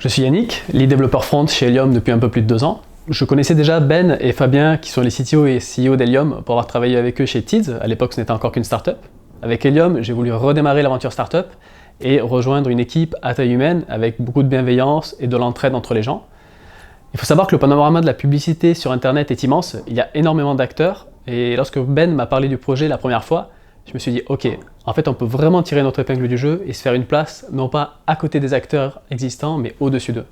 Je suis Yannick, lead développeur front chez Helium depuis un peu plus de 2 ans. Je connaissais déjà Ben et Fabien qui sont les CTO et CEO d'Helium pour avoir travaillé avec eux chez Tids, à l'époque ce n'était encore qu'une startup. Avec Helium, j'ai voulu redémarrer l'aventure startup et rejoindre une équipe à taille humaine avec beaucoup de bienveillance et de l'entraide entre les gens. Il faut savoir que le panorama de la publicité sur internet est immense, il y a énormément d'acteurs et lorsque Ben m'a parlé du projet la première fois, je me suis dit ok, en fait on peut vraiment tirer notre épingle du jeu et se faire une place, non pas à côté des acteurs existants, mais au-dessus d'eux.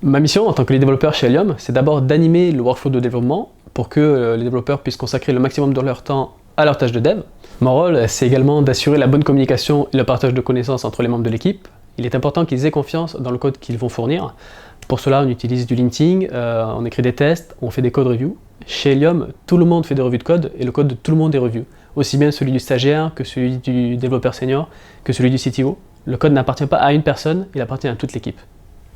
Ma mission en tant que lead développeur chez Helium, c'est d'abord d'animer le workflow de développement pour que les développeurs puissent consacrer le maximum de leur temps à leur tâche de dev. Mon rôle, c'est également d'assurer la bonne communication et le partage de connaissances entre les membres de l'équipe. Il est important qu'ils aient confiance dans le code qu'ils vont fournir. Pour cela, on utilise du linting, on écrit des tests, on fait des code reviews. Chez Helium, tout le monde fait des revues de code et le code de tout le monde est review. Aussi bien celui du stagiaire que celui du développeur senior, que celui du CTO. Le code n'appartient pas à une personne, il appartient à toute l'équipe.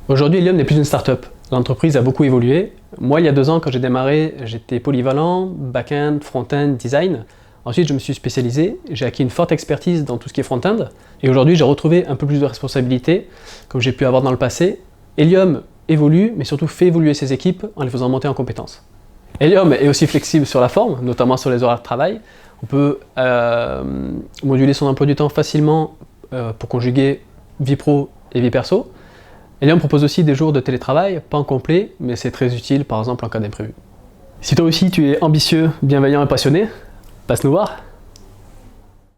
Aujourd'hui, Helium n'est plus une start-up. L'entreprise a beaucoup évolué. Moi, il y a 2 ans, quand j'ai démarré, j'étais polyvalent, back-end, front-end, design. Ensuite, je me suis spécialisé, j'ai acquis une forte expertise dans tout ce qui est front-end. Et aujourd'hui, j'ai retrouvé un peu plus de responsabilités, comme j'ai pu avoir dans le passé. Helium évolue, mais surtout fait évoluer ses équipes en les faisant monter en compétences. Helium est aussi flexible sur la forme, notamment sur les horaires de travail. On peut moduler son emploi du temps facilement pour conjuguer vie pro et vie perso. Helium propose aussi des jours de télétravail, pas en complet, mais c'est très utile par exemple en cas d'imprévu. Si toi aussi tu es ambitieux, bienveillant et passionné, passe nous voir.